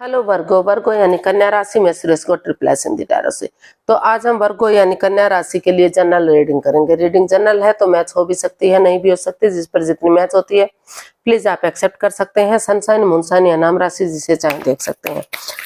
Hello वर्गो। वर्गो यानी कन्या राशि में सुरेश को ट्रिप्लेस इन दी टैरो से। तो आज हम वर्गो यानी कन्या राशि के लिए जनरल रीडिंग करेंगे। रीडिंग जनरल है तो मैच हो भी सकती है, नहीं भी हो सकती। जिस पर जितनी मैच होती है प्लीज आप एक्सेप्ट कर सकते हैं। सनसाइन, मूनसाइन या नाम राशि जिसे चाहे देख सकते हैं।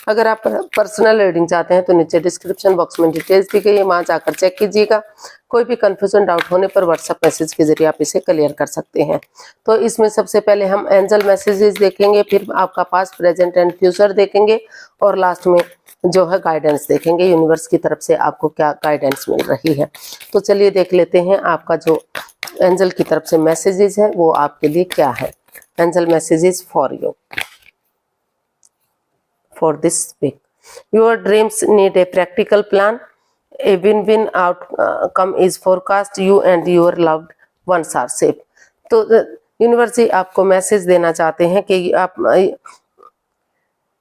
अगर आप पर्सनल रीडिंग चाहते हैं तो नीचे डिस्क्रिप्शन बॉक्स में डिटेल्स दी गई है, वहां जाकर चेक कीजिएगा। कोई भी कंफ्यूजन डाउट होने पर व्हाट्सएप मैसेज के जरिए आप इसे क्लियर कर सकते हैं। तो इसमें सबसे पहले हम एंजल मैसेजेस देखेंगे, फिर आपका पास्ट, प्रेजेंट एंड फ्यूचर देखेंगे और लास्ट में जो है गाइडेंस देखेंगे, यूनिवर्स की तरफ से आपको क्या गाइडेंस मिल रही है। तो चलिए देख लेते हैं आपका जो एंजल की तरफ से मैसेजेस है वो आपके लिए क्या है। Angel messages for you for this week. Your dreams need a practical plan. A win-win outcome is forecast. You and your loved ones are safe. तो यूनिवर्स जी आपको मैसेज देना चाहते हैं कि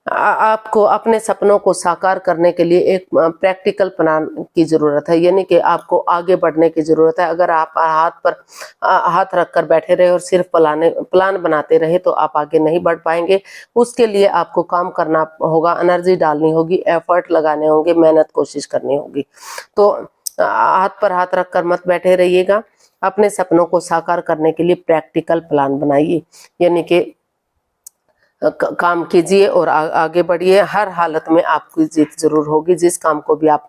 आपको अपने सपनों को साकार करने के लिए एक प्रैक्टिकल प्लान की जरूरत है, यानी कि आपको आगे बढ़ने की जरूरत है। अगर आप हाथ रख कर बैठे रहे और सिर्फ प्लान बनाते रहे तो आप आगे नहीं बढ़ पाएंगे। उसके लिए आपको काम करना होगा, एनर्जी डालनी होगी, एफर्ट लगाने होंगे, मेहनत कोशिश करनी होगी। तो हाथ पर हाथ रख कर मत बैठे रहिएगा। अपने सपनों को साकार करने के लिए प्रैक्टिकल प्लान बनाइए, यानी कि काम कीजिए और आगे बढ़िए। हर हालत में आपकी जीत जरूर होगी। जिस काम को भी आप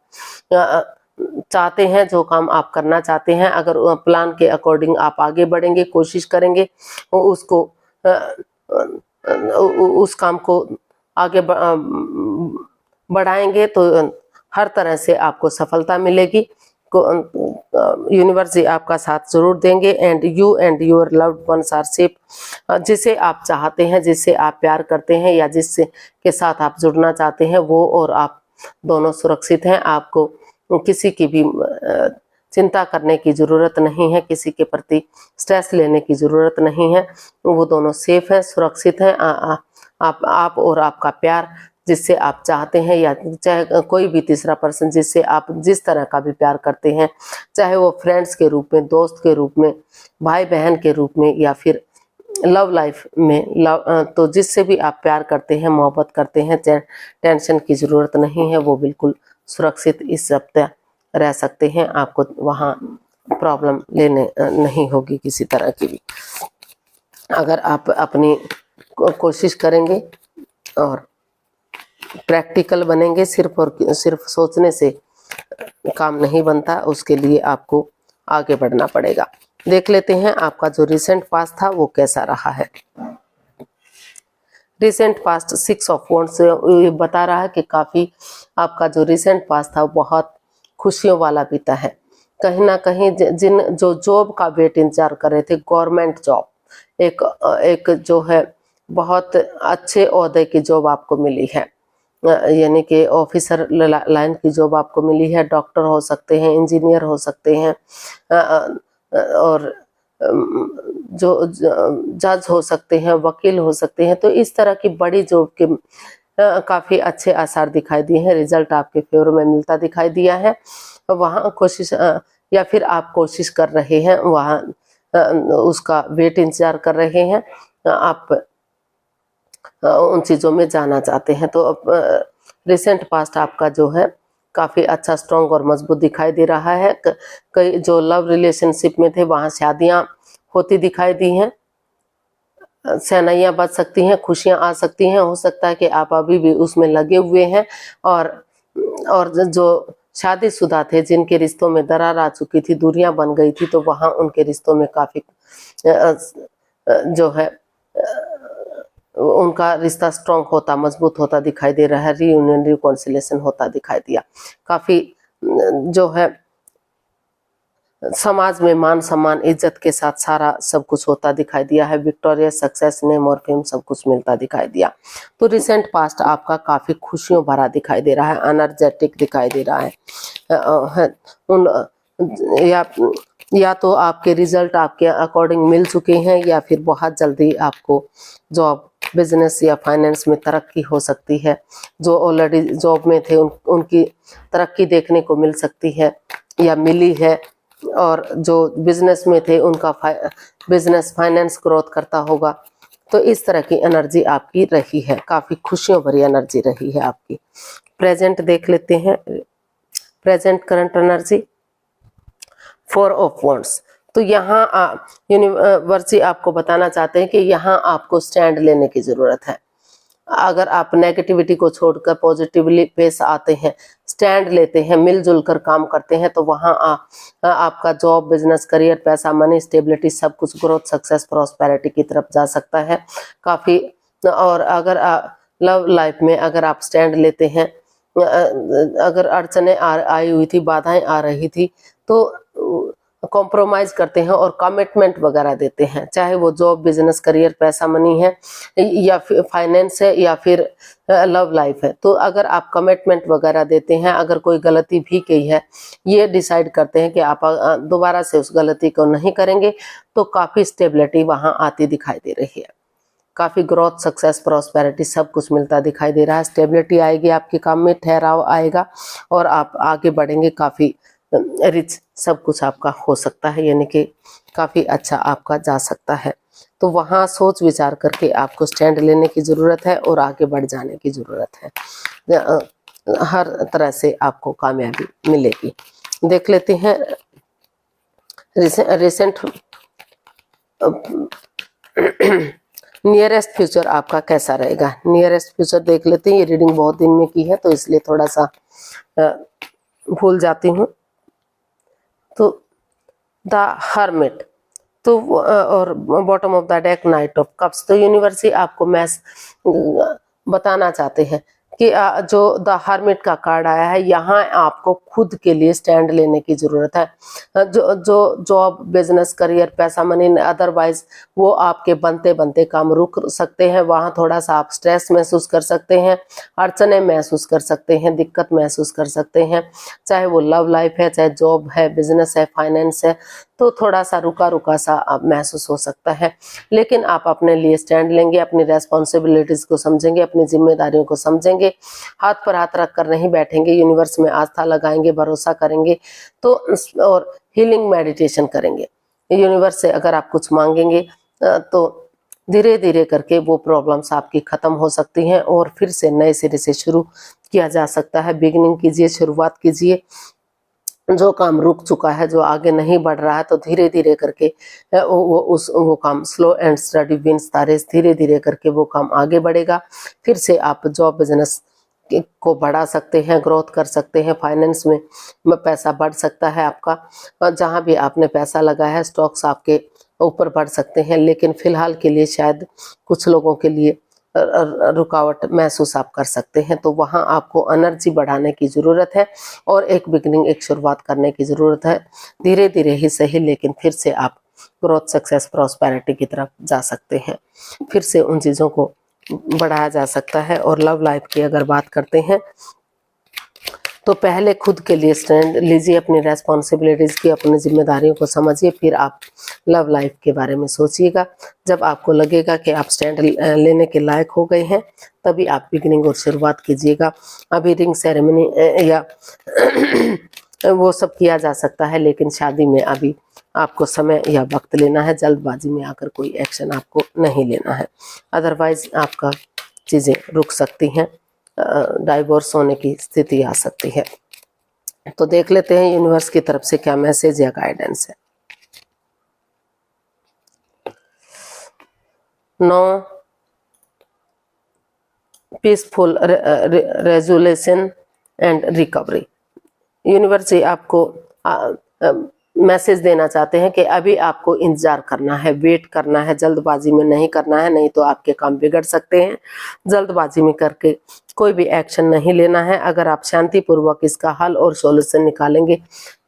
चाहते हैं, जो काम आप करना चाहते हैं, अगर प्लान के अकॉर्डिंग आप आगे बढ़ेंगे, कोशिश करेंगे, उसको उस काम को आगे बढ़ाएंगे तो हर तरह से आपको सफलता मिलेगी। यूनिवर्स जी आपका साथ जरूर देंगे। And you and your loved ones are safe. जिसे आप चाहते हैं, जिससे आप प्यार करते हैं या जिससे के साथ आप जुड़ना चाहते हैं, वो और आप दोनों सुरक्षित हैं। आपको किसी की भी चिंता करने की जरूरत नहीं है, किसी के प्रति स्ट्रेस लेने की जरूरत नहीं है। वो दोनों सेफ हैं, सुरक्षित हैं। आप और आपका प्यार जिससे आप चाहते हैं, या चाहे कोई भी तीसरा पर्सन जिससे आप जिस तरह का भी प्यार करते हैं, चाहे वो फ्रेंड्स के रूप में, दोस्त के रूप में, भाई बहन के रूप में, या फिर लव लाइफ में तो जिससे भी आप प्यार करते हैं, मोहब्बत करते हैं, टेंशन की जरूरत नहीं है। वो बिल्कुल सुरक्षित इस हफ्ते रह सकते हैं। आपको वहाँ प्रॉब्लम लेने नहीं होगी किसी तरह की भी। अगर आप अपनी कोशिश करेंगे और प्रैक्टिकल बनेंगे, सिर्फ और सिर्फ सोचने से काम नहीं बनता, उसके लिए आपको आगे बढ़ना पड़ेगा। देख लेते हैं आपका जो रिसेंट पास्ट था वो कैसा रहा है। रिसेंट पास्ट 6 ऑफ वॉन्ड्स ये बता रहा है कि काफी आपका जो रिसेंट पास्ट था बहुत खुशियों वाला बीता है। कहीं ना कहीं जो जॉब का वेट इंतजार कर रहे थे, गवर्नमेंट जॉब, एक जो है बहुत अच्छे ओहदे की जॉब आपको मिली है, यानी कि ऑफिसर लाइन की जॉब आपको मिली है। डॉक्टर हो सकते हैं, इंजीनियर हो सकते हैं, और जो जज हो सकते हैं, वकील हो सकते हैं। तो इस तरह की बड़ी जॉब के काफी अच्छे आसार दिखाई दिए हैं। रिजल्ट आपके फेवर में मिलता दिखाई दिया है। वहाँ कोशिश या फिर आप कोशिश कर रहे हैं, वहाँ उसका वेट इंतजार कर रहे हैं, आप उन चीजों में जाना चाहते हैं। तो अब रिसेंट पास्ट आपका जो है काफी अच्छा, स्ट्रॉन्ग और मजबूत दिखाई दे रहा है। कई जो लव रिलेशनशिप में थे वहां शादियां होती दिखाई दी हैं, शहनाइयां बज सकती हैं, खुशियां आ सकती हैं। हो सकता है कि आप अभी भी उसमें लगे हुए हैं, और जो शादीशुदा थे, जिनके रिश्तों में दरार आ चुकी थी, दूरियां बन गई थी, तो वहां उनके रिश्तों में काफी जो है उनका रिश्ता स्ट्रॉन्ग होता, मजबूत होता दिखाई दे रहा है। रीयूनियन, रिकॉन्सिलेशन होता दिखाई दिया। काफी जो है समाज में मान सम्मान, इज्जत के साथ सारा सब कुछ होता दिखाई दिया है। विक्टोरियस, सक्सेस, नेम और फेम सब कुछ मिलता दिखाई दिया। तो रिसेंट पास्ट आपका काफी खुशियों भरा दिखाई दे रहा है, एनर्जेटिक दिखाई दे रहा है। या तो आपके रिजल्ट आपके अकॉर्डिंग मिल चुके हैं, या फिर बहुत जल्दी आपको जॉब, बिजनेस या फाइनेंस में तरक्की हो सकती है। जो ऑलरेडी जॉब में थे उनकी तरक्की देखने को मिल सकती है या मिली है, और जो बिजनेस में थे उनका बिजनेस फाइनेंस ग्रोथ करता होगा। तो इस तरह की एनर्जी आपकी रही है, काफी खुशियों भरी एनर्जी रही है आपकी। प्रेजेंट देख लेते हैं, present current energy. 4 of wands. तो यहाँ यूनिवर्स आपको बताना चाहते हैं कि यहाँ आपको स्टैंड लेने की जरूरत है। अगर आप नेगेटिविटी को छोड़कर पॉजिटिवली पेश आते हैं, स्टैंड लेते हैं, मिलजुल कर काम करते हैं, तो वहाँ आपका जॉब, बिजनेस, करियर, पैसा, मनी, स्टेबिलिटी, सब कुछ ग्रोथ, सक्सेस, प्रॉस्पेरिटी की तरफ जा सकता है काफी। और अगर लव लाइफ में अगर आप स्टैंड लेते हैं, अगर अड़चने आई हुई थी, बाधाएं आ रही थी, तो कॉम्प्रोमाइज करते हैं और कमिटमेंट वगैरह देते हैं, चाहे वो जॉब, बिजनेस, करियर, पैसा, मनी है, या फिर फाइनेंस है, या फिर लव लाइफ है। तो अगर आप कमिटमेंट वगैरह देते हैं, अगर कोई गलती भी की है, ये डिसाइड करते हैं कि आप दोबारा से उस गलती को नहीं करेंगे, तो काफी स्टेबिलिटी वहां आती दिखाई दे रही है। काफी ग्रोथ, सक्सेस, प्रॉस्पेरिटी सब कुछ मिलता दिखाई दे रहा है। स्टेबिलिटी आएगी आपके काम में, ठहराव आएगा और आप आगे बढ़ेंगे, काफी रिच सब कुछ आपका हो सकता है, यानी कि काफी अच्छा आपका जा सकता है। तो वहाँ सोच विचार करके आपको स्टैंड लेने की जरूरत है और आगे बढ़ जाने की जरूरत है। हर तरह से आपको कामयाबी मिलेगी। देख लेते हैं रिसेंट नियरेस्ट फ्यूचर आपका कैसा रहेगा। नियरेस्ट फ्यूचर देख लेते हैं। ये रीडिंग बहुत दिन में की है तो इसलिए थोड़ा सा भूल जाती हूँ। तो द हर्मिट, तो और bottom of the deck night of cups. तो यूनिवर्स आपको मैसेज बताना चाहते हैं कि जो द हर्मिट का कार्ड आया है, यहाँ आपको खुद के लिए स्टैंड लेने की जरूरत है। जो जॉब, बिजनेस, करियर, पैसा, मनी, अदरवाइज वो आपके बनते बनते काम रुक सकते हैं। वहाँ थोड़ा सा आप स्ट्रेस महसूस कर सकते हैं, अड़चने महसूस कर सकते हैं, दिक्कत महसूस कर सकते हैं, चाहे वो लव लाइफ है, चाहे जॉब है, बिजनेस है, फाइनेंस है, तो थोड़ा सा रुका रुका सा महसूस हो सकता है। लेकिन आप अपने लिए स्टैंड लेंगे, अपनी रेस्पॉन्सिबिलिटीज को समझेंगे, अपनी जिम्मेदारियों को समझेंगे, हाथ पर हाथ रख कर नहीं बैठेंगे, यूनिवर्स में आस्था लगाएंगे, भरोसा करेंगे, तो और हीलिंग मेडिटेशन करेंगे। यूनिवर्स से अगर आप कुछ मांगेंगे तो धीरे धीरे करके वो प्रॉब्लम्स आपकी खत्म हो सकती हैं और फिर से नए सिरे से शुरू किया जा सकता है। बिगिनिंग कीजिए, शुरुआत कीजिए। जो काम रुक चुका है, जो आगे नहीं बढ़ रहा है, तो धीरे धीरे करके वो काम slow and steady wins the race, धीरे धीरे करके वो काम आगे बढ़ेगा। फिर से आप जॉब, बिजनेस को बढ़ा सकते हैं, ग्रोथ कर सकते हैं, फाइनेंस में पैसा बढ़ सकता है आपका। जहां भी आपने पैसा लगाया है, स्टॉक्स आपके ऊपर बढ़ सकते हैं। लेकिन फिलहाल के लिए शायद कुछ लोगों के लिए रुकावट महसूस आप कर सकते हैं। तो वहाँ आपको एनर्जी बढ़ाने की ज़रूरत है और एक बिगनिंग, एक शुरुआत करने की ज़रूरत है। धीरे धीरे ही सही, लेकिन फिर से आप ग्रोथ, सक्सेस, प्रॉस्पेरिटी की तरफ जा सकते हैं। फिर से उन चीज़ों को बढ़ाया जा सकता है। और लव लाइफ की अगर बात करते हैं तो पहले खुद के लिए स्टैंड लीजिए, अपनी रेस्पॉन्सिबिलिटीज़ की, अपनी जिम्मेदारियों को समझिए, फिर आप लव लाइफ के बारे में सोचिएगा। जब आपको लगेगा कि आप स्टैंड लेने के लायक हो गए हैं, तभी आप बिगिनिंग और शुरुआत कीजिएगा। अभी रिंग सेरेमनी या वो सब किया जा सकता है, लेकिन शादी में अभी आपको समय या वक्त लेना है। जल्दबाजी में आकर कोई एक्शन आपको नहीं लेना है, अदरवाइज आपका चीज़ें रुक सकती हैं, डाइवोर्स होने की स्थिति आ सकती है। तो देख लेते हैं यूनिवर्स की तरफ से क्या मैसेज या गाइडेंस है। No peaceful resolution and recovery. Universe आपको मैसेज देना चाहते हैं कि अभी आपको इंतजार करना है, वेट करना है, जल्दबाजी में नहीं करना है, नहीं तो आपके काम बिगड़ सकते हैं। जल्दबाजी में करके कोई भी एक्शन नहीं लेना है। अगर आप शांतिपूर्वक इसका हल और सॉल्यूशन निकालेंगे,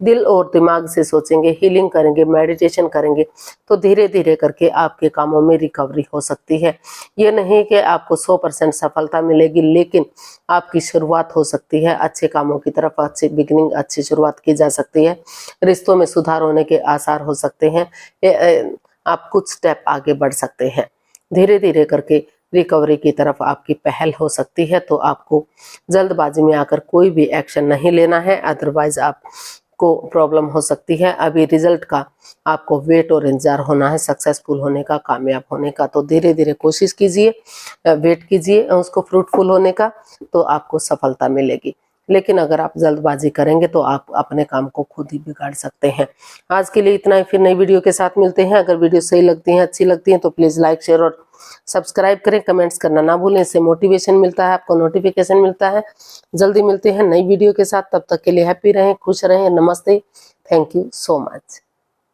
दिल और दिमाग से सोचेंगे, हीलिंग करेंगे, मेडिटेशन करेंगे, तो धीरे धीरे करके आपके कामों में रिकवरी हो सकती है। ये नहीं कि आपको 100% सफलता मिलेगी, लेकिन आपकी शुरुआत हो सकती है अच्छे कामों की तरफ। अच्छी बिगिनिंग, अच्छी शुरुआत की जा सकती है। रिश्तों में सुधार होने के आसार हो सकते हैं। आप कुछ स्टेप आगे बढ़ सकते हैं। धीरे धीरे करके रिकवरी की तरफ आपकी पहल हो सकती है। तो आपको जल्दबाजी में आकर कोई भी एक्शन नहीं लेना है, अदरवाइज आप को प्रॉब्लम हो सकती है। अभी रिजल्ट का आपको वेट और इंतजार होना है, सक्सेसफुल होने का, कामयाब होने का। तो धीरे धीरे कोशिश कीजिए, वेट कीजिए उसको फ्रूटफुल होने का, तो आपको सफलता मिलेगी। लेकिन अगर आप जल्दबाजी करेंगे तो आप अपने काम को खुद ही बिगाड़ सकते हैं। आज के लिए इतना ही, फिर नई वीडियो के साथ मिलते हैं। अगर वीडियो सही लगती है, अच्छी लगती है तो प्लीज़ लाइक, शेयर और सब्सक्राइब करें। कमेंट्स करना ना भूलें, इससे मोटिवेशन मिलता है, आपको नोटिफिकेशन मिलता है। जल्दी मिलते हैं नई वीडियो के साथ, तब तक के लिए हैप्पी रहें, खुश रहें। नमस्ते, थैंक यू सो मच।